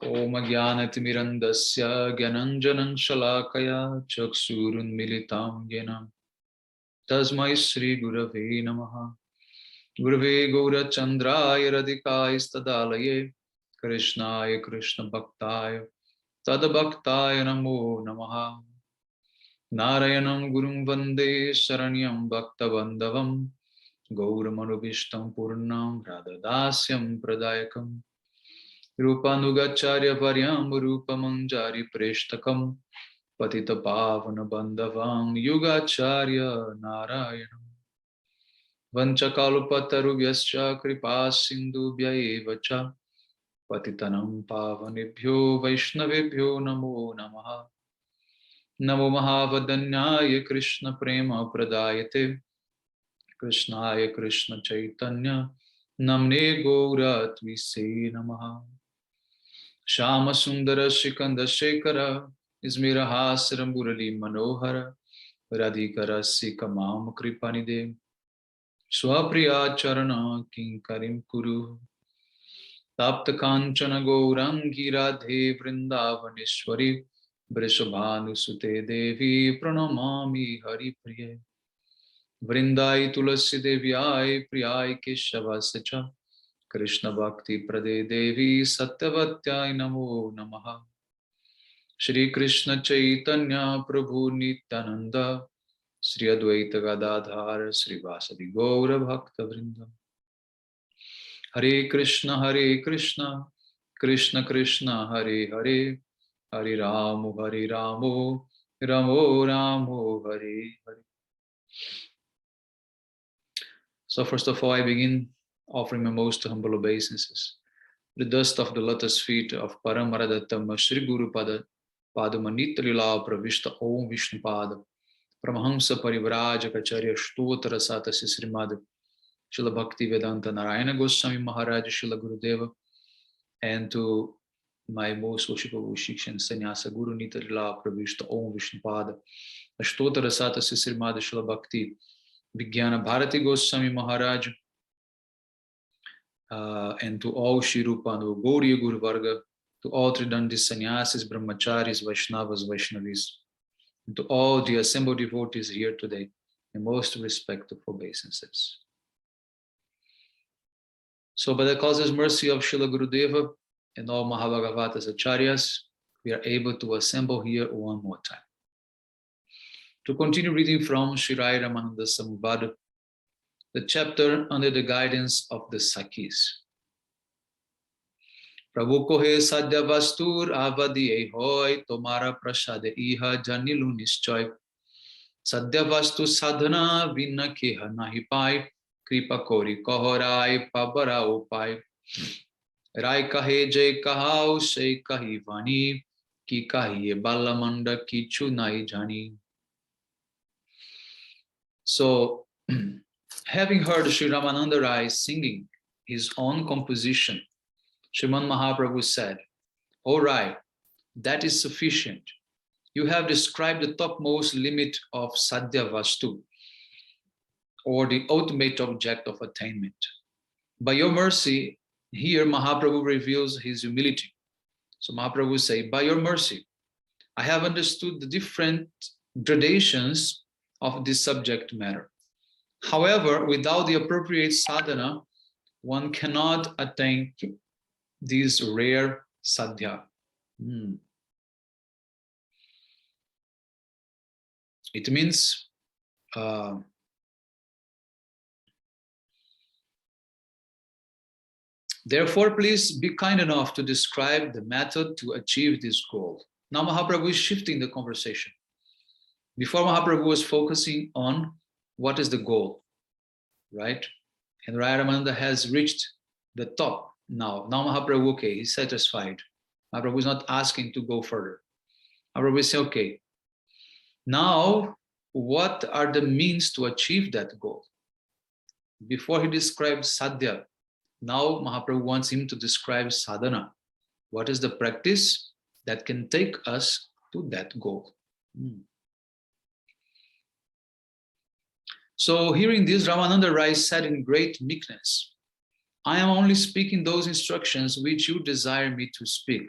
Om Jnanatimirandasya Gyananjanan Shalakaya Chaksurunmilitam Yenam Tasmai Shri Gurave Namaha Gurave Gaurachandraya Radhikaya Stadalaye Krishnaya Krishna Bhaktaya Tadabhaktaya Namo Namaha Narayanam Gurum Vande Saranyam Bhaktavandavam Gauramanovistam Purnam Radhadasyam Pradayakam Rupanugacharya Paryam Rupamanjari Preshtakam Patita Pavana Bandhavam Yugacharya Narayanam Vanchakalpatarubhyascha Kripa Sindhubhya Evacha Patitanam Pavanebhyo Vaishnavebhyo Namo Namaha Namo Mahavadanyaya Krishna Prema Pradayate Krishnaya Krishna Chaitanya Namne Gaura Tvise Namaha Shama Sundara Shikanda Shekara Ismira Hasram Murali Manohara Radhikara Sikamam Kripanide Swapriya Charana Kinkarim Kuru Tapta Kanchana Gourangi Radhe Vrindavaneshwari Vrishabhanu Sute Devi Pranamami Hari Priye Vrindai Tulasi Devyai Priyai Keshavascha Krishna Bhakti Prade Devi Satyavatyai Namo Namaha Shri Krishna Chaitanya Prabhu Nityananda Sri Advaita Gadadhar Sri Vasadi Gaura Bhakta Vrinda Hare Krishna Krishna Krishna Hare Hare Hare Ramu Ramo Ramo Hare Hare. So first of all I begin offering my most humble obeisances. The dust of the lotus feet of Paramaradattama Shri Guru Pada Padumanitra Lila Pravishta Om Vishnu Pada Paramahamsa Parivrajacharya Stotra Satasi Srimad Srila Bhakti Vedanta Narayana Goswami Maharaj Srila Gurudeva, and to my most worshipable Shikshan Sannyasa Guru Nita Lila Pravishta Om Vishnu Pada Stotra Satasi Srimad Srila Bhakti Vijnana Bharati Goswami Maharaj, and to all Shirupanu, Gauriya Guru Varga, to all Tridandi Sannyasis, Brahmacharis, Vaishnavas, Vaishnavis, and to all the assembled devotees here today, in most respectful obeisances. So by the causeless mercy of Srila Gurudeva and all Mahabhagavatas Acharyas, we are able to assemble here one more time. To continue reading from Sri Ramananda Samvada, the chapter under the guidance of the Sakhis. Prabhu kohe sadhya vastur avadi hoy tomara prasade iha janilu nischoy sadhya vastu sadhana vinna keha nahi pai kripa kori kohorai pabara upai rai kahe jay kahau se kahi vani ki kahi balamanda kichu nai jani. So having heard Sri Ramananda Rai singing his own composition, Sriman Mahaprabhu said, "All right, that is sufficient. You have described the topmost limit of Sadhya Vastu, or the ultimate object of attainment. By your mercy," here Mahaprabhu reveals his humility. So Mahaprabhu says, "By your mercy, I have understood the different gradations of this subject matter. However, without the appropriate sadhana, one cannot attain this rare sadhya." It means therefore, please be kind enough to describe the method to achieve this goal. Now Mahaprabhu is shifting the conversation. Before, Mahaprabhu was focusing on what is the goal, right? And Ramananda has reached the top now. Now Mahaprabhu, okay, he's satisfied. Mahaprabhu is not asking to go further. Mahaprabhu is saying, okay, now what are the means to achieve that goal? Before he described sadhya, now Mahaprabhu wants him to describe sadhana. What is the practice that can take us to that goal? So hearing this, Ramananda Rai said in great meekness, "I am only speaking those instructions which you desire me to speak.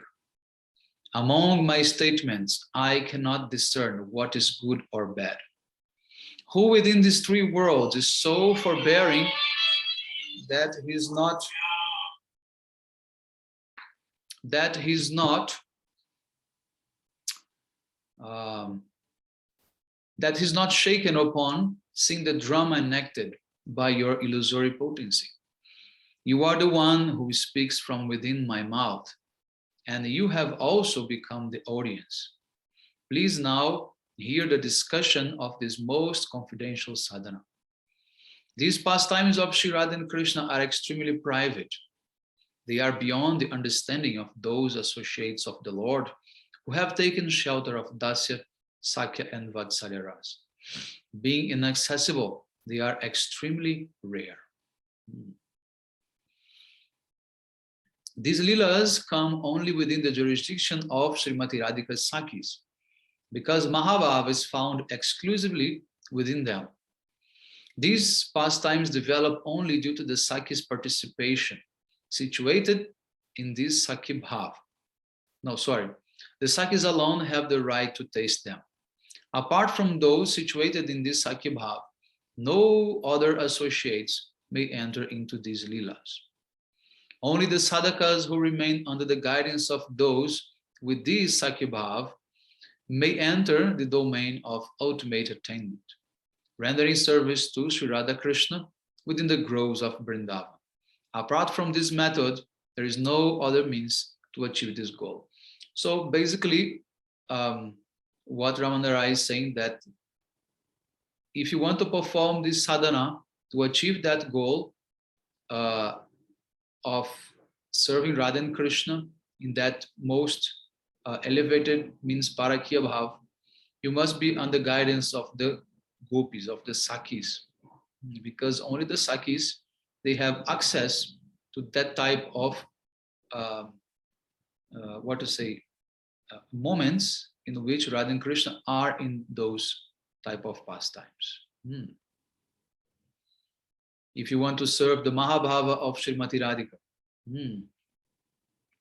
Among my statements, I cannot discern what is good or bad. Who within these three worlds is so forbearing that he's not shaken upon seeing the drama enacted by your illusory potency. You are the one who speaks from within my mouth, and you have also become the audience. Please now hear the discussion of this most confidential sadhana. These pastimes of Sri Radha and Krishna are extremely private. They are beyond the understanding of those associates of the Lord who have taken shelter of Dasya, Sakya, and Vatsalya Ras. Being inaccessible, they are extremely rare. These Leelas come only within the jurisdiction of Srimati Radhika's Sakis, because Mahabhav is found exclusively within them. These pastimes develop only due to the Sakis' participation, situated in this Saki Bhav. The Sakis alone have the right to taste them. Apart from those situated in this Saki Bhav, no other associates may enter into these Leelas. Only the sadhakas who remain under the guidance of those with this Saki Bhav may enter the domain of ultimate attainment, rendering service to Sri Radha Krishna within the groves of Vrindavan. Apart from this method, there is no other means to achieve this goal. So basically, what Ramananda is saying, that if you want to perform this sadhana to achieve that goal of serving Radha and Krishna in that most elevated means Parakya Bhav, you must be under guidance of the gopis, of the Sakis, because only the Sakis, they have access to that type of moments in which Radha and Krishna are in those type of pastimes. If you want to serve the Mahabhava of Srimati Radhika,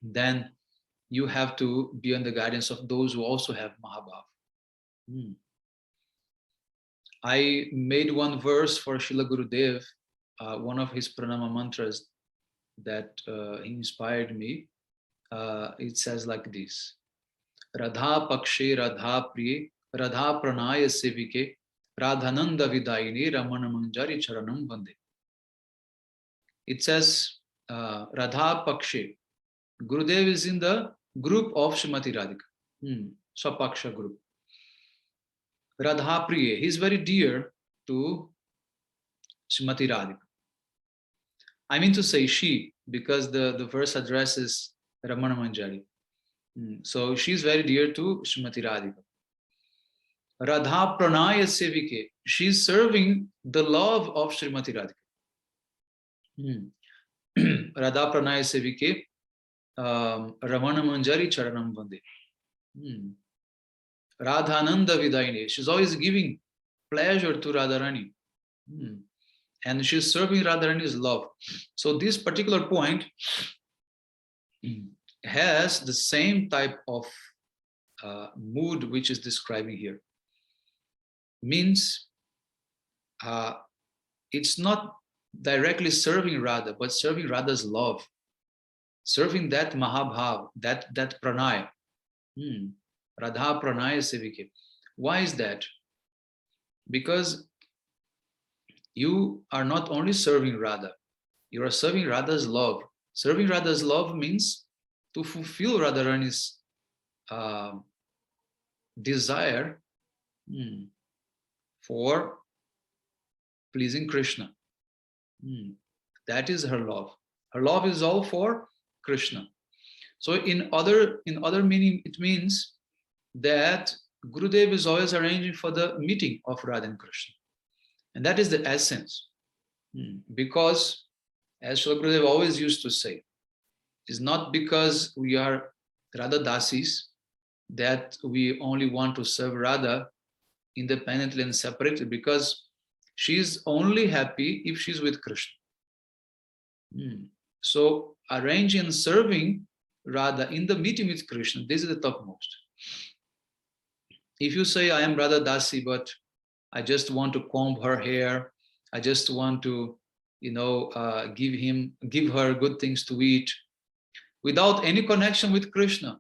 then you have to be under guidance of those who also have Mahabhava. I made one verse for Srila Gurudev, one of his pranama mantras that he inspired me. It says like this: Radha Pakshe Radha Priye Radha Pranaya Sevike Radhananda Vidayine Ramana Manjari Charanam Vande. It says Radha Pakshe. Gurudev is in the group of Srimati Radhika, Swapaksha group. Radha Priye, he is very dear to Srimati Radhika. I mean to say she, because the verse addresses Ramana Manjari. So she is very dear to Srimati Radhika. Radha Pranaya Sevike, she is serving the love of Srimati Radhika. Radha Pranaya Sevike, Ramana Manjari Charanam Vande. Radhananda Vidayine, she's always giving pleasure to Radharani. And she's serving Radharani's love. So this particular point has the same type of mood which is describing here. Means it's not directly serving Radha, but serving Radha's love. Serving that Mahabhav, that pranaya. Radha Pranaya Sevike. Why is that? Because you are not only serving Radha, you are serving Radha's love. Serving Radha's love means to fulfill Radharani's desire for pleasing Krishna. That is her love. Her love is all for Krishna. So in other meaning, it means that Gurudev is always arranging for the meeting of Radha and Krishna. And that is the essence. Because, as Srila Gurudev always used to say, it's not because we are Radha Dasis that we only want to serve Radha independently and separately, because she's only happy if she's with Krishna. So arranging and serving Radha in the meeting with Krishna, this is the topmost. If you say, I am Radha Dasi, but I just want to comb her hair, I just want to, give her good things to eat, without any connection with Krishna,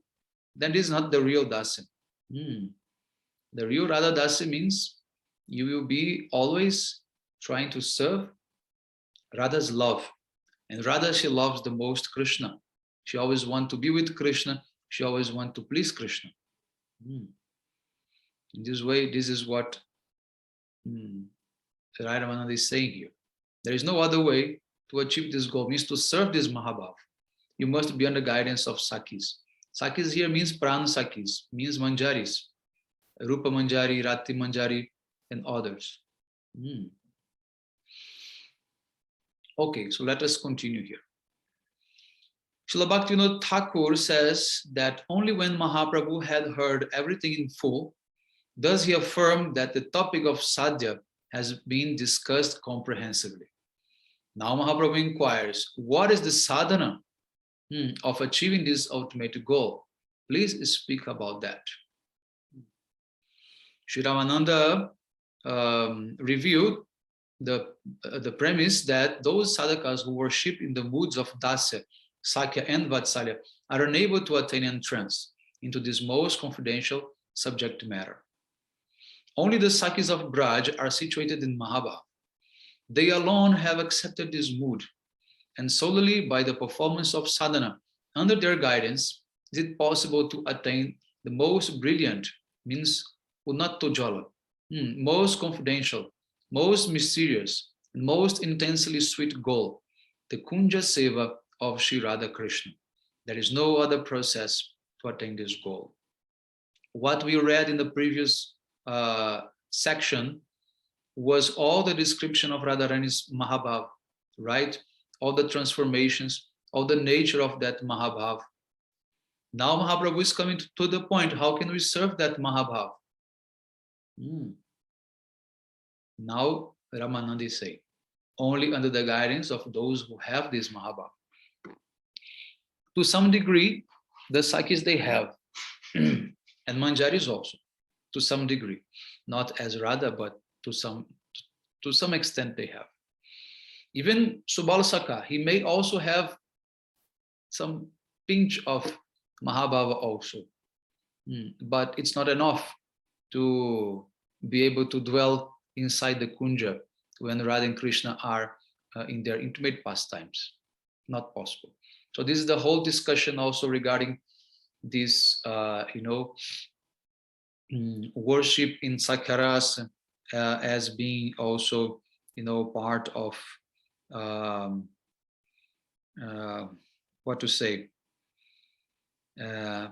then this is not the real Dasi. The real Radha Dasi means you will be always trying to serve Radha's love. And Radha, she loves the most Krishna. She always wants to be with Krishna. She always wants to please Krishna. In this way, this is what Ramananda is saying here. There is no other way to achieve this goal, means to serve this Mahabhav. You must be under guidance of Sakis. Sakis here means Pran Sakis, means Manjaris, Rupa Manjari, Rati Manjari, and others. Okay, so let us continue here. Srila Bhaktivinoda Thakur says that only when Mahaprabhu had heard everything in full, does he affirm that the topic of sadhya has been discussed comprehensively. Now Mahaprabhu inquires, what is the sadhana of achieving this ultimate goal? Please speak about that. Sri Ramananda reviewed the premise that those sadhakas who worship in the moods of Dasya, Sakya, and Vatsalya are unable to attain entrance into this most confidential subject matter. Only the Sakis of Braj are situated in Mahabhav. They alone have accepted this mood, and solely by the performance of sadhana under their guidance is it possible to attain the most brilliant, means Unattojala, most confidential, most mysterious, and most intensely sweet goal, the Kunja Seva of Sri Radha Krishna. There is no other process to attain this goal. What we read in the previous section was all the description of Radharani's Mahabhav, right? All the transformations, all the nature of that Mahabhav. Now Mahaprabhu is coming to the point, how can we serve that Mahabhav? Now Ramananda is saying, only under the guidance of those who have this Mahabhav. To some degree, the Sakis they have, and Manjaris also, to some degree, not as Radha, but to some extent they have. Even Subalasaka, he may also have some pinch of Mahabhava also, but it's not enough to be able to dwell inside the Kunja when Radha and Krishna are in their intimate pastimes. Not possible. So this is the whole discussion also regarding this, worship in Sakyaras as being also, part of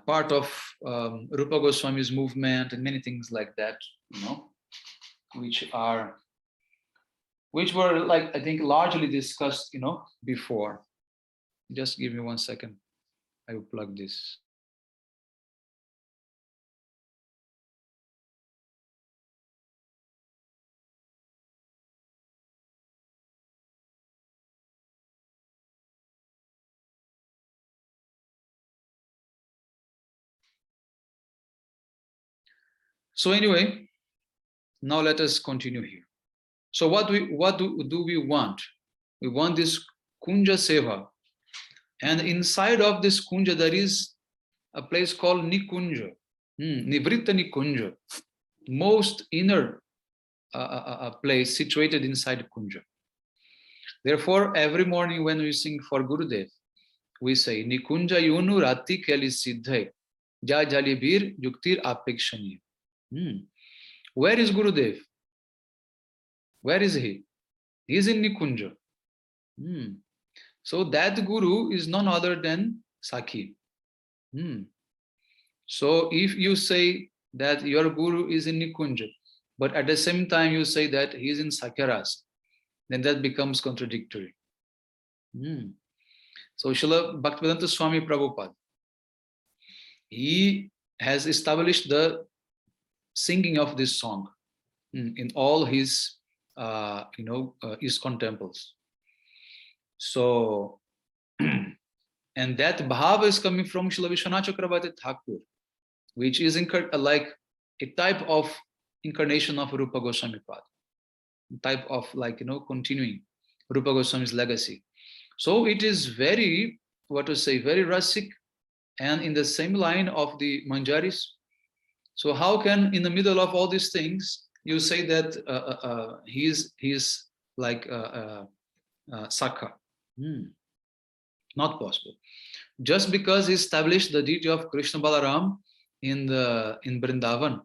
part of Rupa Goswami's movement and many things like that, which were like, I think, largely discussed, before. Just give me 1 second. I will plug this. So anyway, now let us continue here. So what do we want? We want this Kunja Seva. And inside of this Kunja, there is a place called Nikunja, Nivritta Nikunja, most inner place situated inside Kunja. Therefore, every morning when we sing for Gurudev, we say, Nikunja Yunu Rati Keli Siddhai, Ja Jalibir Yuktir Apekshani. Where is Gurudev? Where is he? He is in Nikunja. So that Guru is none other than Sakhi. So if you say that your Guru is in Nikunja, but at the same time you say that he is in Sakyaras, then that becomes contradictory. So Srila Bhaktivedanta Swami Prabhupada, he has established the singing of this song in all his ISKCON temples. So, And that bhava is coming from Srila Vishwanath Chakravarti Thakur, which is like a type of incarnation of Rupa Goswami Pad, type of continuing Rupa Goswami's legacy. So it is very, very rasic and in the same line of the Manjaris. So how can, in the middle of all these things, you say that he's like Sakha? Not possible. Just because he established the deity of Krishna Balaram in Vrindavan,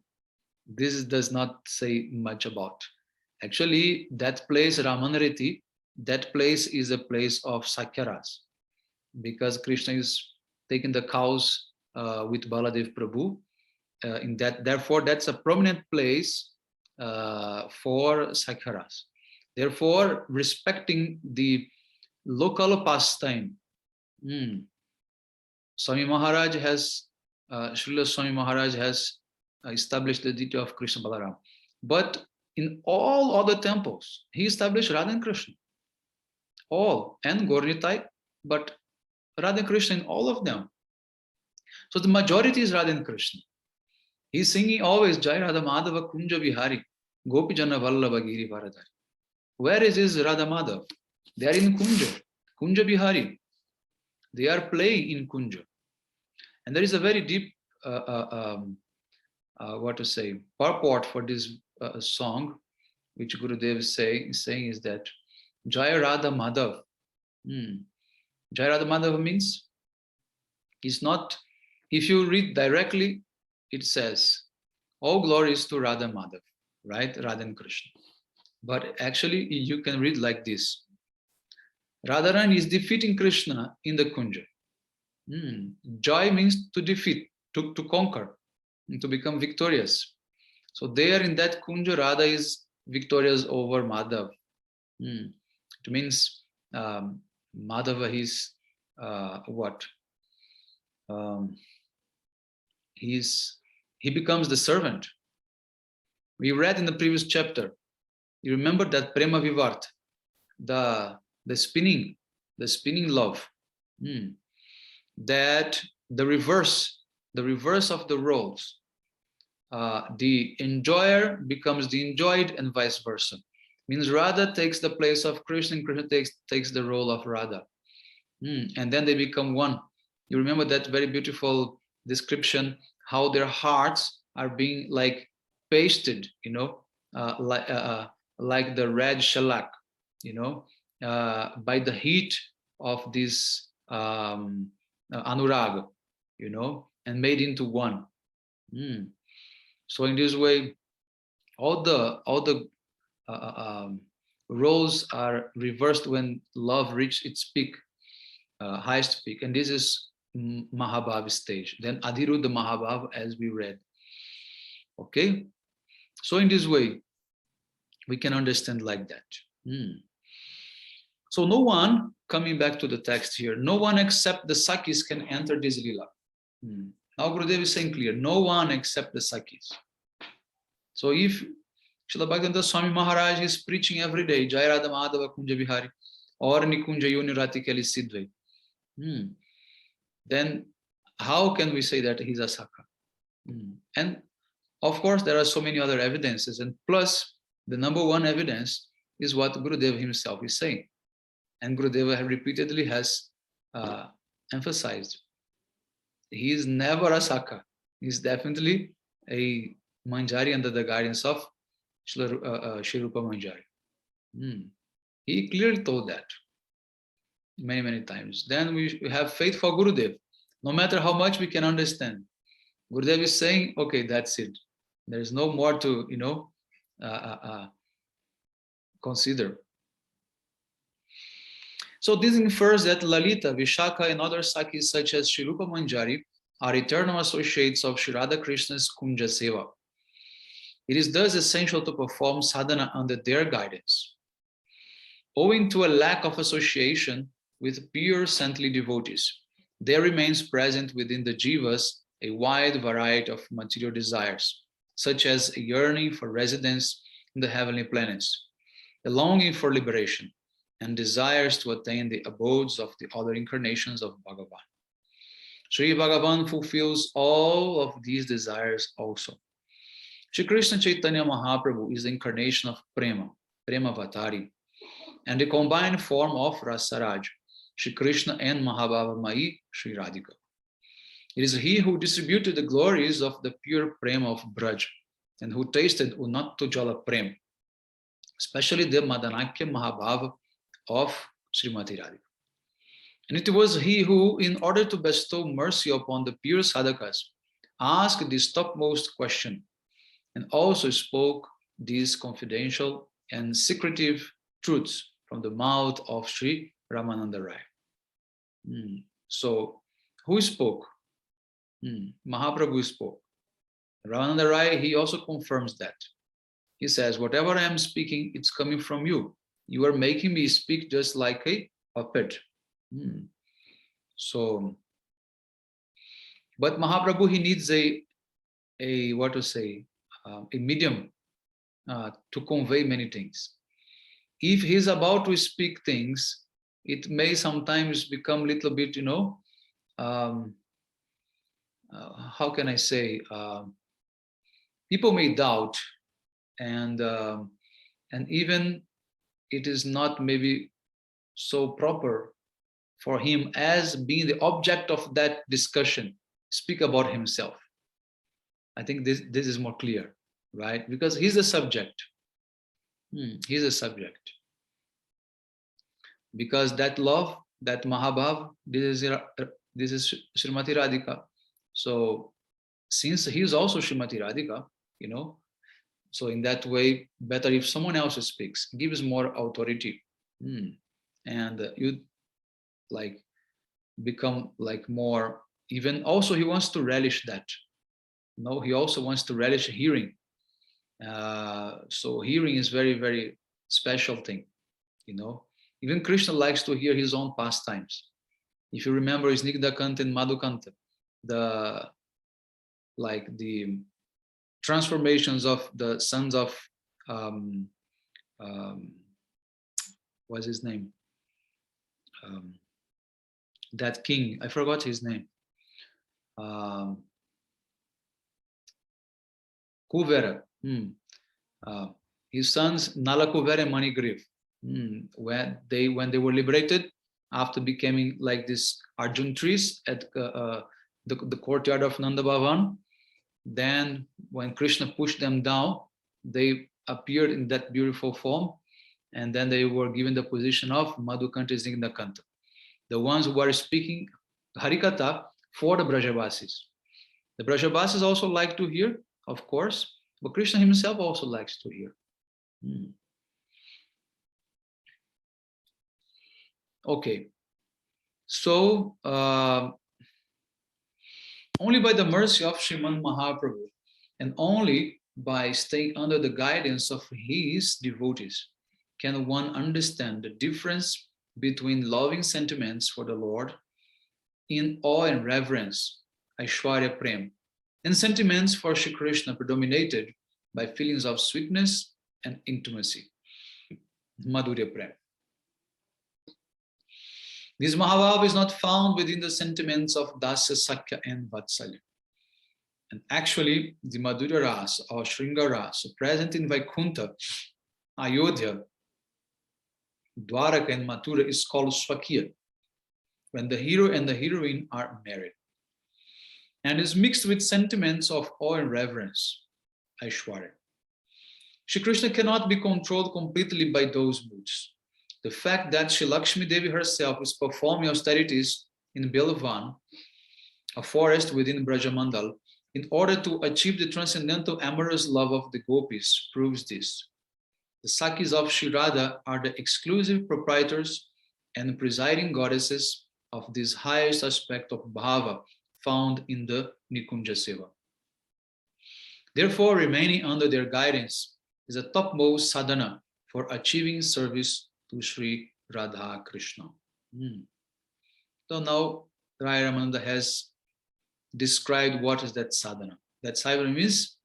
this does not say much about. Actually, that place, Ramanariti, that place is a place of Sakyaras, because Krishna is taking the cows with Baladev Prabhu. In that, therefore, that's a prominent place for Sakyaras. Therefore, respecting the local pastime, Swami Maharaj has, Srila Swami Maharaj has established the deity of Krishna Balaram. But in all other temples, he established Radha and Krishna. All, and Gaurnitai, but Radha and Krishna in all of them. So the majority is Radha and Krishna. He's singing always Jai Radha Madhava Kunja Vihari, Gopi Jana Vallabha Giri Varadhari. Where is his Radha Madhav? They are in Kunja, Kunja Vihari. They are playing in Kunja. And there is a very deep, purport for this song, which Gurudev is saying is that Jai Radha Madhav. Jai Radha Madhav means, it's not, if you read directly, it says, all glories to Radha Madhav, right? Radha and Krishna. But actually, you can read like this. Radharani is defeating Krishna in the Kunja. Jai means to defeat, to conquer, to become victorious. So there in that Kunja, Radha is victorious over Madhav. It means Madhava is he becomes the servant. We read in the previous chapter. You remember that Prema Vivart, the spinning love. That the reverse of the roles. The enjoyer becomes the enjoyed and vice versa. Means Radha takes the place of Krishna and Krishna takes the role of Radha. And then they become one. You remember that very beautiful description, how their hearts are being like pasted, like the red shellac, by the heat of this anurag, and made into one. So in this way, all the roles are reversed when love reaches its peak, highest peak, and this is Mahabhav stage. Then Adhiruddha Mahabhav, as we read. Okay, so in this way, we can understand like that. So no one, coming back to the text here, no one except the Sakis can enter this lila. Now Gurudev is saying clear, no one except the Sakis. So if Srila Bhaktivinoda Swami Maharaj is preaching every day, Jai Radha Madhava Kunja Vihari, or Nikunja Yunirati Keli Sidve, then how can we say that he's a Sakha? And of course, there are so many other evidences, and plus the number one evidence is what Gurudev himself is saying. And Gurudev repeatedly has emphasized. He is never a Sakha. He is definitely a Manjari under the guidance of Shri Rupa Manjari. He clearly told that many, many times. Then we have faith for Gurudev. No matter how much we can understand, Gurudev is saying, okay, that's it. There is no more to, consider. So this infers that Lalita, Vishakha, and other Sakis such as Shri Rupa Manjari are eternal associates of Shri Radha Krishna's Kunja Seva. It is thus essential to perform sadhana under their guidance. Owing to a lack of association with pure saintly devotees, there remains present within the jivas a wide variety of material desires, such as a yearning for residence in the heavenly planets, a longing for liberation, and desires to attain the abodes of the other incarnations of Bhagavan. Sri Bhagavan fulfills all of these desires also. Shri Krishna Chaitanya Mahaprabhu is the incarnation of Prema, Premavatari, and the combined form of Rasaraj, Shri Krishna and Mahabhava Mai, Shri Radhika. It is he who distributed the glories of the pure Prema of Braj, and who tasted Unatto Jala Prem, especially the Madanakya Mahabhava of Srimati Radhika. And it was he who, in order to bestow mercy upon the pure sadhakas, asked this topmost question, and also spoke these confidential and secretive truths from the mouth of Sri Ramananda Rai. So, who spoke? Mahaprabhu spoke. Ramananda Rai, he also confirms that. He says, whatever I am speaking, it's coming from you. You are making me speak just like a puppet. So, but Mahaprabhu, he needs a medium to convey many things. If he's about to speak things, it may sometimes become a little bit, how can I say? People may doubt, and even it is not maybe so proper for him as being the object of that discussion, speak about himself. I think this is more clear, right? Because he's the subject. He's a subject. Because that love, that Mahabhav, this is Srimati Radhika. So since he is also Srimati Radhika, so in that way, better if someone else speaks, gives more authority. And you become more, even also he wants to relish that. He also wants to relish hearing. So hearing is very, very special thing, Even Krishna likes to hear his own pastimes. If you remember Snigdha Kanta and Madhu Kanta, the transformations of the sons of what's his name? That king, I forgot his name. Kuvera. His sons Nala Kuvera and Manigriv. When they were liberated after becoming like this Arjun trees at the courtyard of Nanda Bhavan, then when Krishna pushed them down, they appeared in that beautiful form, and then they were given the position of Madhukanta Snigdha Kanta, the ones who were speaking Harikatha for the Brajavasis. The Brajavasis also like to hear, of course, but Krishna himself also likes to hear. Okay, so only by the mercy of Sriman Mahaprabhu and only by staying under the guidance of his devotees can one understand the difference between loving sentiments for the Lord in awe and reverence, Aishwarya Prem, and sentiments for Shri Krishna predominated by feelings of sweetness and intimacy, Madhurya Prem. This Mahabhav is not found within the sentiments of Dasya, Sakya, and Vatsalya. And actually, the Madhurya Rasa or Shringa Rasa present in Vaikuntha, Ayodhya, Dwaraka, and Mathura is called Swakya, when the hero and the heroine are married, and is mixed with sentiments of awe and reverence, Aishwarya. Shri Krishna cannot be controlled completely by those moods. The fact that Shri Lakshmi Devi herself is performing austerities in Belavan, a forest within Brajamandal, in order to achieve the transcendental amorous love of the gopis, proves this. The Sakis of Shri Radha are the exclusive proprietors and presiding goddesses of this highest aspect of bhava found in the Nikunja Seva. Therefore, remaining under their guidance is a topmost sadhana for achieving service to Sri Radha Krishna. So now Rai Ramananda has described what is that sadhana. That sadhana means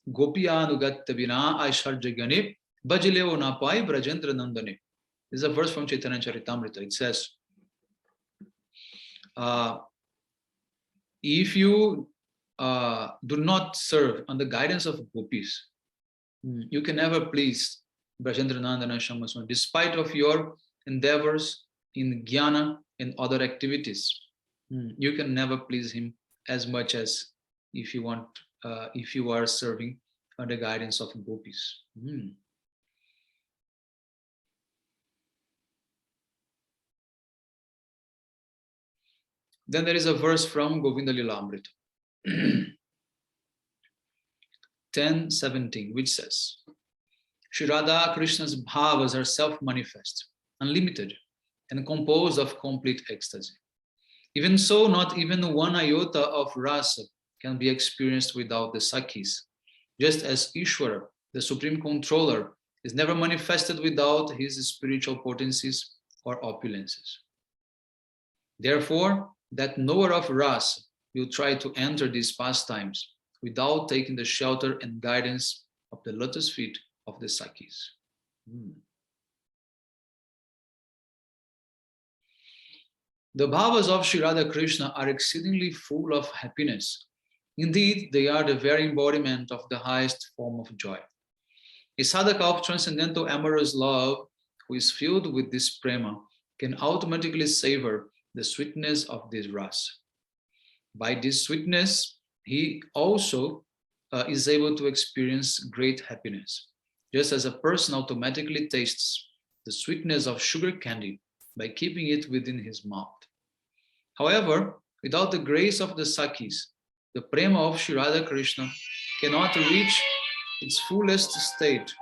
Gopiyanugatta vina aisharjagane bajileo napai brajendra nandane. This is a verse from Chaitanya Charitamrita. It says, if you do not serve on the guidance of gopis, you can never please Brajendra Nandana Shamaswan, despite of your endeavors in jnana and other activities. You can never please him as much as if you want, if you are serving under guidance of gopis. Then there is a verse from Govinda Lilamrita 10:17, which says, Shri Radha Krishna's bhavas are self-manifest, unlimited, and composed of complete ecstasy. Even so, not even one iota of rasa can be experienced without the Sakhis, just as Ishvara, the supreme controller, is never manifested without his spiritual potencies or opulences. Therefore, that knower of rasa will try to enter these pastimes without taking the shelter and guidance of the lotus feet of the Sakhis. The bhavas of Shri Radha Krishna are exceedingly full of happiness. Indeed, they are the very embodiment of the highest form of joy. A sadhaka of transcendental amorous love who is filled with this prema can automatically savor the sweetness of this rasa. By this sweetness, he also is able to experience great happiness, just as a person automatically tastes the sweetness of sugar candy by keeping it within his mouth. However, without the grace of the Sakhis, the prema of Shri Radha Krishna cannot reach its fullest state.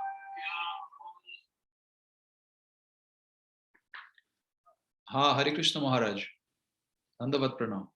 Hare Krishna Maharaj, Dandavat Pranam.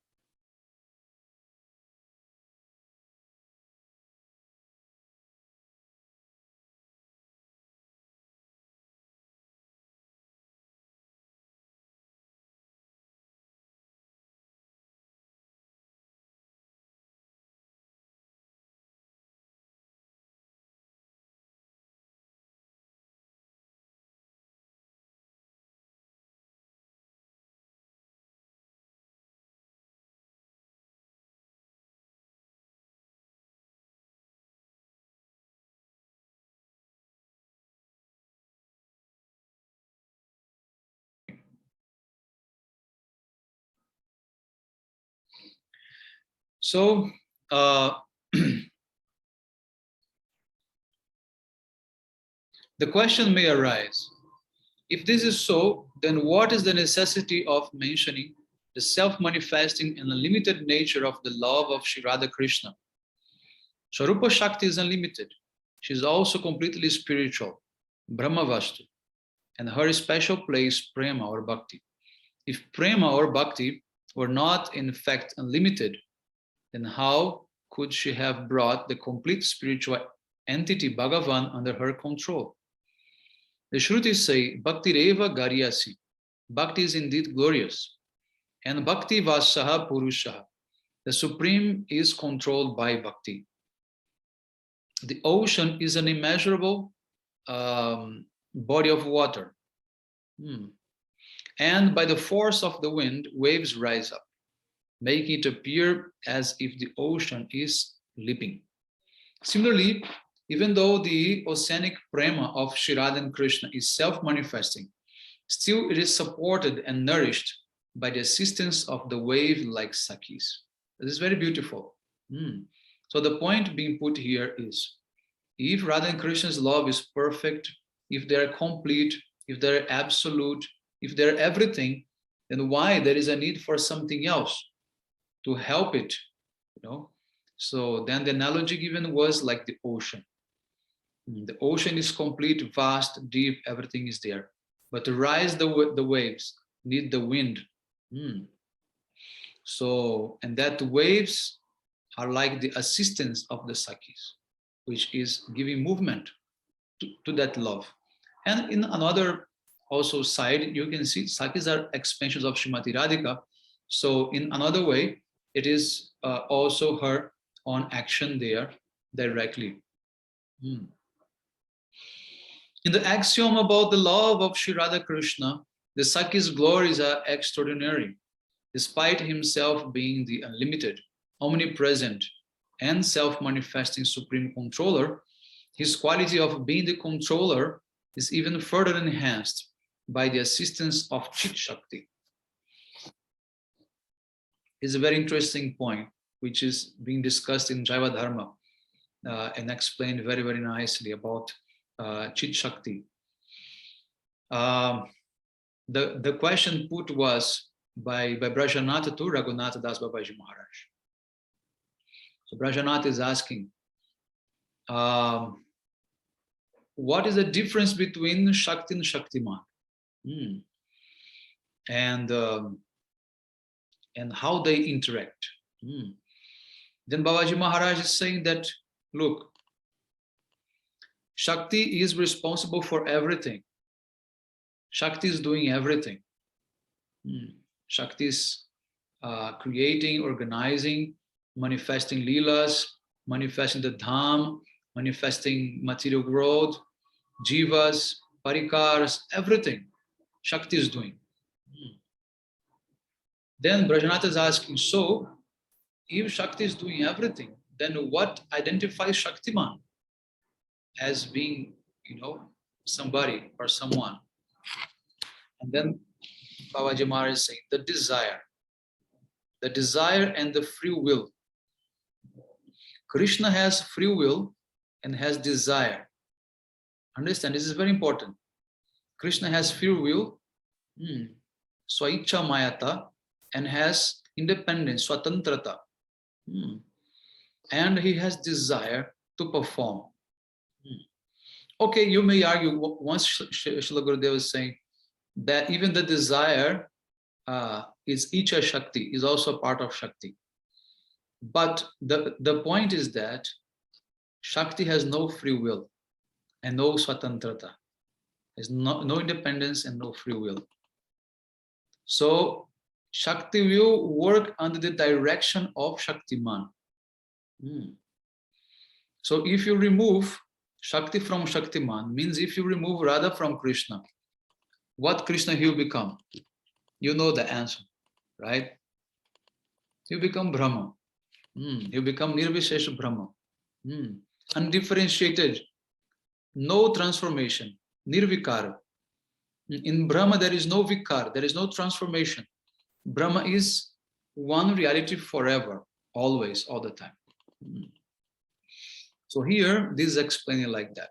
So, the question may arise, if this is so, then what is the necessity of mentioning the self-manifesting and unlimited nature of the love of Shri Radha Krishna? Swarupa Shakti is unlimited. She is also completely spiritual, Brahmavastu, and her special place, Prema or Bhakti. If Prema or Bhakti were not in fact unlimited, then how could she have brought the complete spiritual entity Bhagavan under her control? The Shrutis say, Bhakti Reva Garyasi. Bhakti is indeed glorious. And Bhakti Vasaha Purushaha. The Supreme is controlled by Bhakti. The ocean is an immeasurable body of water. And by the force of the wind, waves rise up, making it appear as if the ocean is leaping. Similarly, even though the oceanic prema of Shri Radha and Krishna is self-manifesting, still it is supported and nourished by the assistance of the wave-like Sakhis. This is very beautiful. So the point being put here is, if Radha and Krishna's love is perfect, if they're complete, if they're absolute, if they're everything, then why there is a need for something else to help it, you know? So then the analogy given was like the ocean. The ocean is complete, vast, deep, everything is there. But to rise the waves need the wind. So, and that waves are like the assistance of the Sakhis, which is giving movement to that love. And in another also side, you can see Sakhis are expansions of Srimati Radhika. So in another way, it is also her own action there directly. In the axiom about the love of Sri Radha Krishna, the Sakhi's glories are extraordinary. Despite himself being the unlimited, omnipresent, and self-manifesting supreme controller, his quality of being the controller is even further enhanced by the assistance of Chit Shakti. It's a very interesting point, which is being discussed in Jaiva Dharma and explained very, very nicely about Chit Shakti. The question put was by Brajanatha to Raghunatha Das Babaji Maharaj. So Brajanatha is asking, what is the difference between Shakti and Shaktiman? And how they interact. Then Babaji Maharaj is saying that, look, Shakti is responsible for everything. Shakti is doing everything. Shakti is creating, organizing, manifesting leelas, manifesting the dham, manifesting material world, jivas, parikars, everything Shakti is doing. Then Brajanatha is asking, so if Shakti is doing everything, then what identifies Shaktiman as being, somebody or someone? And then Babaji Maharaj is saying, the desire and the free will. Krishna has free will and has desire. Understand, this is very important. Krishna has free will, swaicha mayata, and has independence, swatantrata. And he has desire to perform. Okay, you may argue, once Srila Gurudev is saying that even the desire is Icha Shakti, is also part of Shakti. But the point is that Shakti has no free will and no swatantrata. There's no independence and no free will. So Shakti will work under the direction of Shaktiman. So if you remove Shakti from Shaktiman, means if you remove Radha from Krishna, what Krishna he will become? You know the answer, right? You become Brahma. You become Nirvishesha Brahma. Undifferentiated, no transformation, Nirvikara. In Brahma, there is no vikar, there is no transformation. Brahma is one reality forever, always, all the time. So here, this is explaining like that.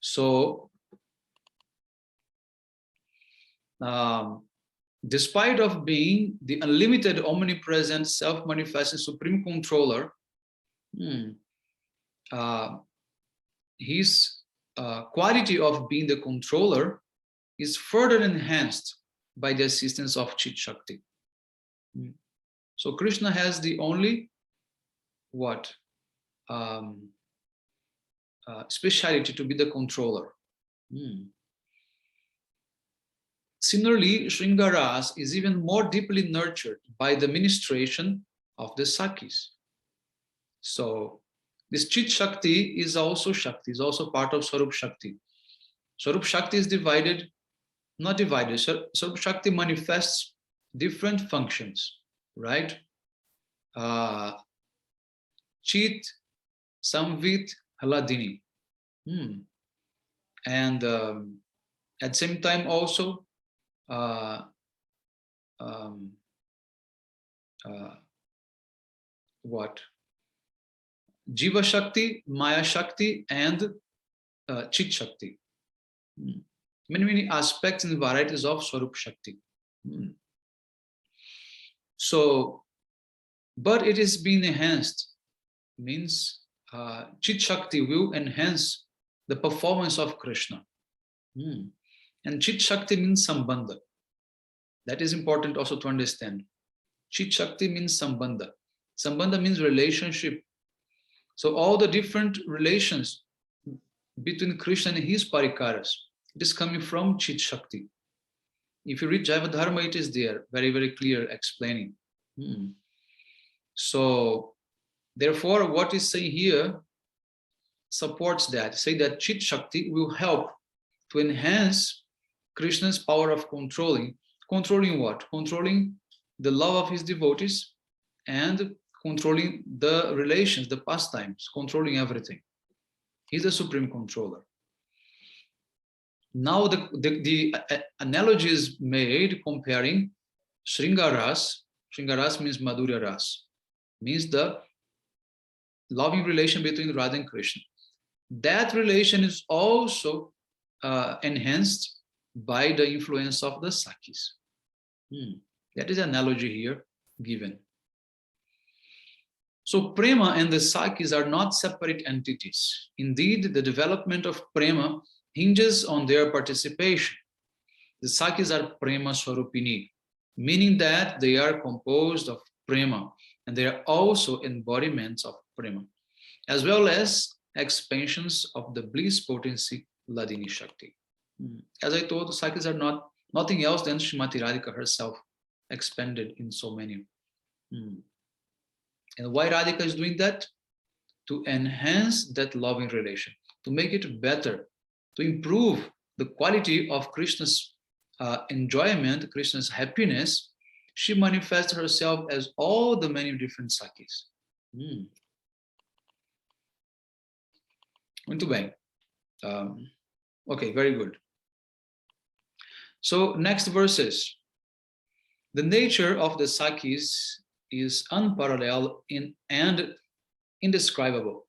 So, despite of being the unlimited, omnipresent, self-manifesting supreme controller, his quality of being the controller is further enhanced by the assistance of Chit Shakti. So Krishna has the only speciality to be the controller. Similarly, Shringaras is even more deeply nurtured by the ministration of the Sakhis. So this Chit Shakti is also Shakti, is also part of Swarup Shakti. Swarup Shakti is not divided. Swarup Shakti manifests different functions, right? Chit, Samvit, Haladini. And at the same time also, Jiva Shakti, Maya Shakti, and Chit Shakti. Many aspects and varieties of Swarup Shakti. So, but it is being enhanced, means Chit Shakti will enhance the performance of Krishna. And Chit Shakti means Sambandha. That is important also to understand. Chit Shakti means Sambandha. Sambandha means relationship. So all the different relations between Krishna and his parikaras, it is coming from Chit Shakti. If you read Jaiva Dharma, it is there, very, very clear explaining. So, therefore, what is saying here, supports that, say that Chit Shakti will help to enhance Krishna's power of controlling. Controlling what? Controlling the love of his devotees and controlling the relations, the pastimes, controlling everything. He's the supreme controller. Now the analogy is made comparing Shringaras. Shringaras means Madhurya Ras, means the loving relation between Radha and Krishna. That relation is also enhanced by the influence of the Sakis. That is an analogy here given. So Prema and the Sakis are not separate entities. Indeed, the development of Prema hinges on their participation. The Sakis are Prema Swarupini, meaning that they are composed of Prema, and they are also embodiments of Prema, as well as expansions of the bliss potency Ladini Shakti. As I told, the Sakis are nothing else than Srimati Radhika herself, expanded in so many. And why Radhika is doing that? To enhance that loving relation, to make it better, to improve the quality of Krishna's enjoyment, Krishna's happiness. She manifests herself as all the many different Sakis. Muito bem. Okay, very good. So next verses. The nature of the Sakis is unparalleled and indescribable.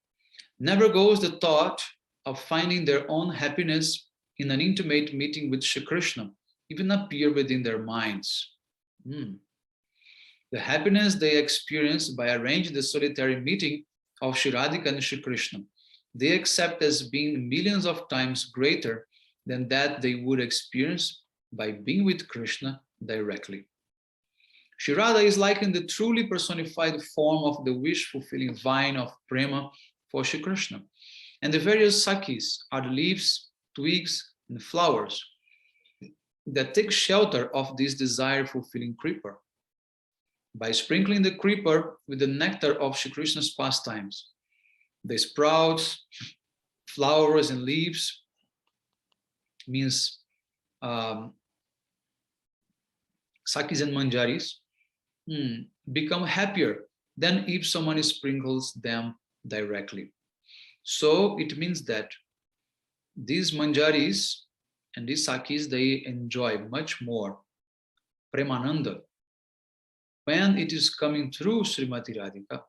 Never goes the thought of finding their own happiness in an intimate meeting with Shri Krishna even appear within their minds. The happiness they experience by arranging the solitary meeting of Shri Radhika and Shri Krishna, they accept as being millions of times greater than that they would experience by being with Krishna directly. Shri Radha is like in the truly personified form of the wish-fulfilling vine of Prema for Shri Krishna. And the various Sakis are the leaves, twigs, and flowers that take shelter of this desire-fulfilling creeper. By sprinkling the creeper with the nectar of Shri Krishna's pastimes, the sprouts, flowers, and leaves means Sakis and Manjaris become happier than if someone sprinkles them directly. So it means that these Manjaris and these Sakis, they enjoy much more Premananda when it is coming through Srimati Radhika,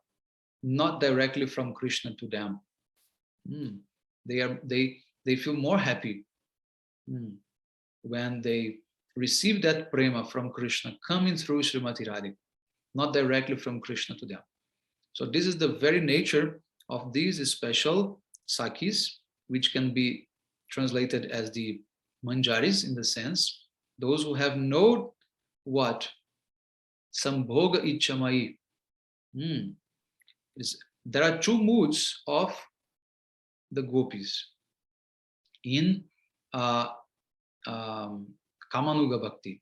not directly from Krishna to them. They feel more happy when they receive that prema from Krishna coming through Srimati Radhika, not directly from Krishna to them. So this is the very nature of these special Sakis, which can be translated as the Manjaris in the sense, those who have no what? Sambhoga Ichamai. There are two moods of the gopis in Kamanuga Bhakti.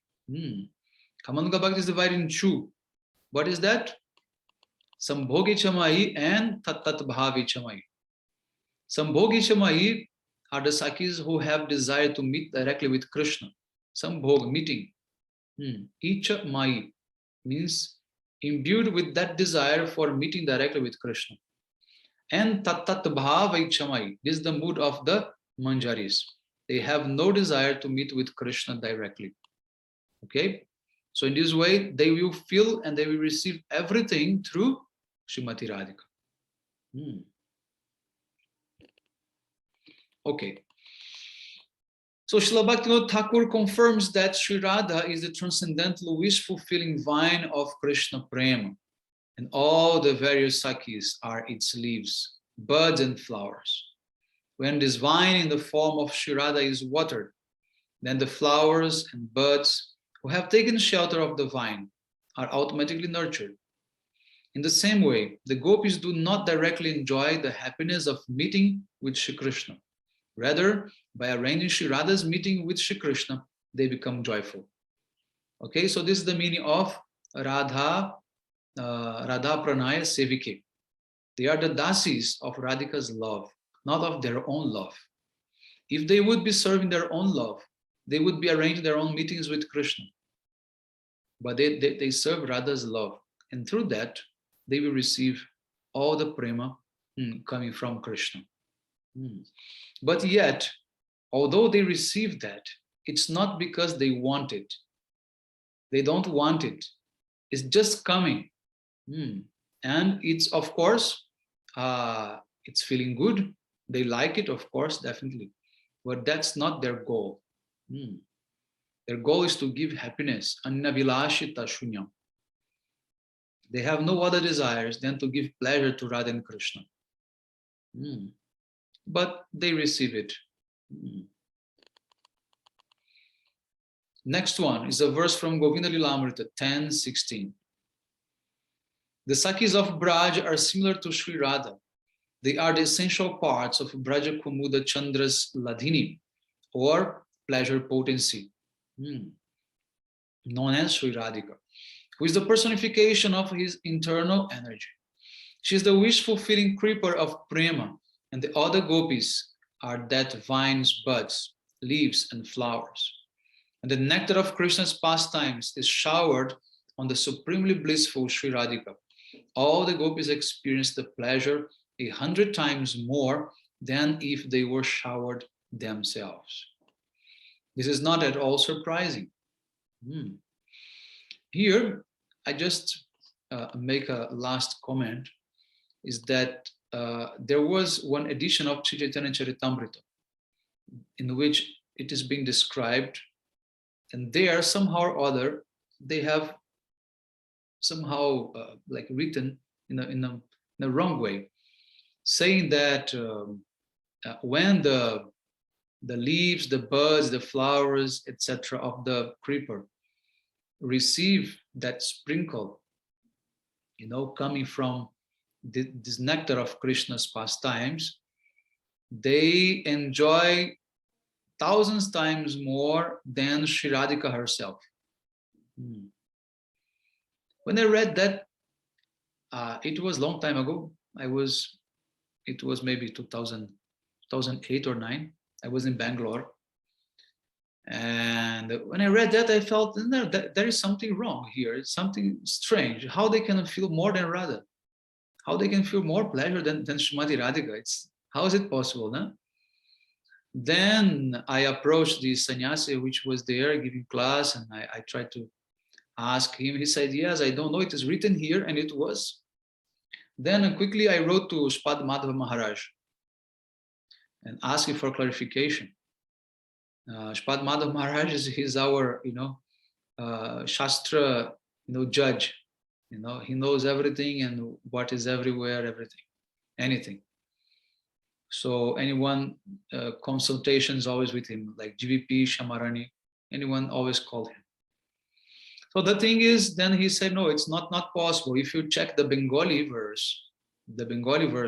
Kamanuga Bhakti is divided in two. What is that? Sambhoga Ichamai and Tattat Bhav Ichamai. Sambhoga Ichamai are the Sakis who have desire to meet directly with Krishna. Sambhoga, meeting. Ichamai means imbued with that desire for meeting directly with Krishna. And Tattat Bhava Ichamai is the mood of the Manjaris. They have no desire to meet with Krishna directly. Okay? So in this way, they will feel and they will receive everything through Srimati Radhika. Okay. So Srila Bhaktivinoda Thakur confirms that Sri Radha is the transcendental wish-fulfilling vine of Krishna Prema, and all the various Sakis are its leaves, buds, and flowers. When this vine in the form of Sri Radha is watered, then the flowers and buds who have taken shelter of the vine are automatically nurtured. In the same way, the gopis do not directly enjoy the happiness of meeting with Shri Krishna. Rather, by arranging Shri Radha's meeting with Shri Krishna, they become joyful. Okay, so this is the meaning of Radha Pranaya Sevike. They are the dasis of Radhika's love. not of their own love. If they would be serving their own love, they would be arranging their own meetings with Krishna. But they serve Radha's love. And through that, they will receive all the prema coming from Krishna. But yet, although they receive that, it's not because they want it. They don't want it. It's just coming. And it's, of course, it's feeling good. They like it, of course, definitely. But that's not their goal. Their goal is to give happiness. Annavilashita shunyam. They have no other desires than to give pleasure to Radha and Krishna. But they receive it. Next one is a verse from Govinda Lilamrita 10:16. The Sakis of Braj are similar to Sri Radha. They are the essential parts of Braja Kumuda Chandra's Ladhini, or pleasure potency, known as Sri Radhika, who is the personification of his internal energy. She is the wish-fulfilling creeper of prema, and the other gopis are that vines, buds, leaves, and flowers. And the nectar of Krishna's pastimes is showered on the supremely blissful Sri Radhika. All the gopis experience the pleasure 100 times more than if they were showered themselves. This is not at all surprising. Here, I just make a last comment, is that there was one edition of Sri Chaitanya Charitamrita in which it is being described, and there somehow or other they have somehow like written in a wrong way, saying that when the leaves, the buds, the flowers, etc. of the creeper receive that sprinkle, coming from this nectar of Krishna's pastimes, they enjoy thousands times more than Sri Radhika herself. When I read that, it was a long time ago. It was maybe 2008 or 9. I was in Bangalore. And when I read that, I felt there is something wrong here. It's something strange. How they can feel more than Radha? How they can feel more pleasure than Srimati Radhika? How is it possible? No? Then I approached the sannyasi which was there giving class, and I tried to ask him. He said, yes, I don't know. It is written here, and it was. Then quickly I wrote to Spad Madhava Maharaj and asked him for clarification. Spad Madhava Maharaj is our, Shastra, judge. He knows everything and what is everywhere, everything, anything. So anyone, consultations always with him, like GVP, Shamarani, anyone always called him. So the thing is, then he said, no, it's not possible. If you check the Bengali verse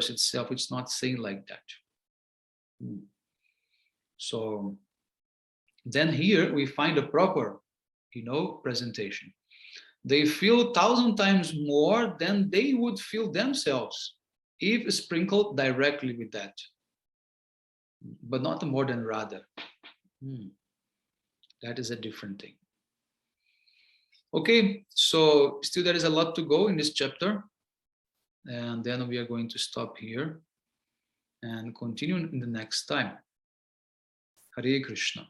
itself, it's not saying like that. So then here we find a proper, presentation. They feel 1,000 times more than they would feel themselves if sprinkled directly with that, but not more than Radha. That is a different thing. Okay, so still there is a lot to go in this chapter, and then we are going to stop here and continue in the next time. Hare Krishna.